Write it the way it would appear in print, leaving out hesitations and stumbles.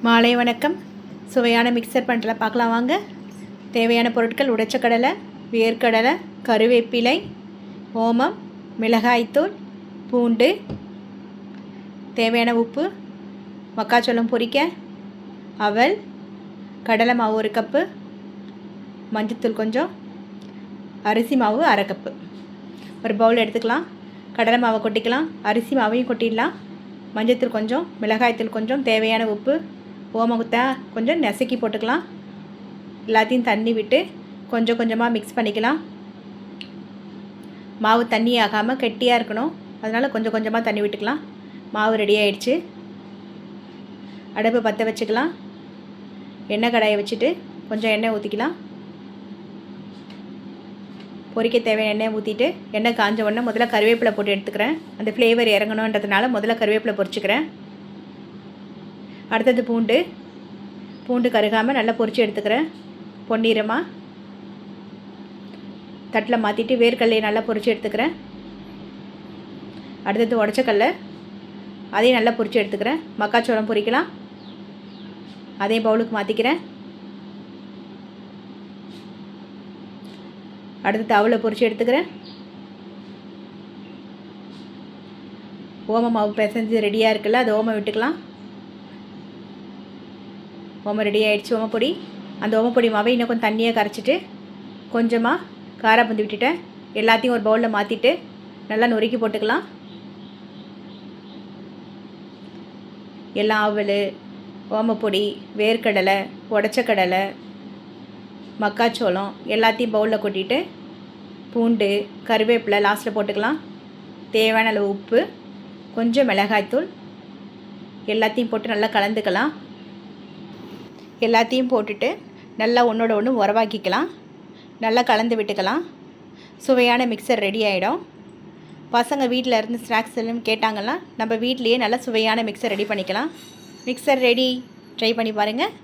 மாலை வணக்கம். சுவையான மிக்சர் பண்ணுறல பார்க்கலாம் வாங்க. தேவையான பொருட்கள்: உடைச்ச கடலை, வேர்க்கடலை, கருவேப்பிலை, ஓமம், மிளகாய்த்தூள், பூண்டு, தேவையான உப்பு, மக்காச்சோளம் பொரிக்க, அவல், கடலை மாவு 1 கப்பு, மஞ்சத்தூள் கொஞ்சம், அரிசி மாவு 1/2 கப்பு. ஒரு பவுல் எடுத்துக்கலாம். கடலை மாவை கொட்டிக்கலாம், அரிசி மாவையும் கொட்டிடலாம். மஞ்சத்தூள் கொஞ்சம், மிளகாய்த்தூள் கொஞ்சம், தேவையான உப்பு, ஓமத்தை கொஞ்சம் நசுக்கி போட்டுக்கலாம். எல்லாத்தையும் தண்ணி விட்டு கொஞ்சம் கொஞ்சமாக மிக்ஸ் பண்ணிக்கலாம். மாவு தண்ணி ஆகாமல் கெட்டியாக இருக்கணும், அதனால் கொஞ்சம் கொஞ்சமாக தண்ணி விட்டுக்கலாம். மாவு ரெடி ஆகிடுச்சு. அடுப்பு பற்ற வச்சுக்கலாம். எண்ணெய் கடாயை வச்சுட்டு கொஞ்சம் எண்ணெய் ஊற்றிக்கலாம். பொரிக்க தேவையான எண்ணெய் ஊற்றிட்டு எண்ணெய் காஞ்ச உடனே முதல்ல கருவேப்பிலை போட்டு எடுத்துக்கிறேன். அந்த ஃப்ளேவர் இறங்கணுன்றதுனால முதல்ல கருவேப்பிலை பொரிச்சுக்கிறேன். அடுத்தது பூண்டு கருகாமல் நல்லா பொரித்து எடுத்துக்கிறேன். பொன்னிறமாக தட்டில் மாற்றிட்டு வேர்க்கடலையை நல்லா பொரித்து எடுத்துக்கிறேன். அடுத்தது உடச்சக்கல்லை, அதையும் நல்லா பொரித்து எடுத்துக்கிறேன். மக்காச்சோளம் பொரிக்கலாம், அதையும் பவுலுக்கு மாற்றிக்கிறேன். அடுத்து அவலை பொரித்து எடுத்துக்கிறேன். ஓம மாவு பிசைஞ்சு ரெடியாக இருக்குல்ல, அது ஓமம் விட்டுக்கலாம். ஓமம் ரெடி ஆகிடுச்சு. ஓமப்பொடி, அந்த ஓமப்பொடி மாவை இன்னும் கொஞ்சம் தண்ணியை கரைச்சிட்டு கொஞ்சமாக காராப்பந்தி விட்டுட்டேன். எல்லாத்தையும் ஒரு பவுலில் மாற்றிட்டு நல்லா நொறுக்கி போட்டுக்கலாம். எல்லாம் அவல், ஓமப்பொடி, வேர்க்கடலை, உடச்சக்கடலை, மக்காச்சோளம் எல்லாத்தையும் பவுலில் கொட்டிட்டு பூண்டு, கருவேப்பிலை லாஸ்ட்டில் போட்டுக்கலாம். தேவையான அளவு உப்பு, கொஞ்சம் மிளகாய்த்தூள், எல்லாத்தையும் போட்டு நல்லா கலந்துக்கலாம். எல்லாத்தையும் போட்டுட்டு நல்லா ஒன்றோட ஒன்று உரவாக்கிக்கலாம். நல்லா கலந்து விட்டுக்கலாம். சுவையான மிக்சர் ரெடி ஆகிடும். பசங்க வீட்டில் இருந்து ஸ்நாக்ஸ் எல்லாம் கேட்டாங்கன்னா நம்ம வீட்லேயே நல்லா சுவையான மிக்சர் ரெடி பண்ணிக்கலாம். மிக்சர் ரெடி, ட்ரை பண்ணி பாருங்கள்.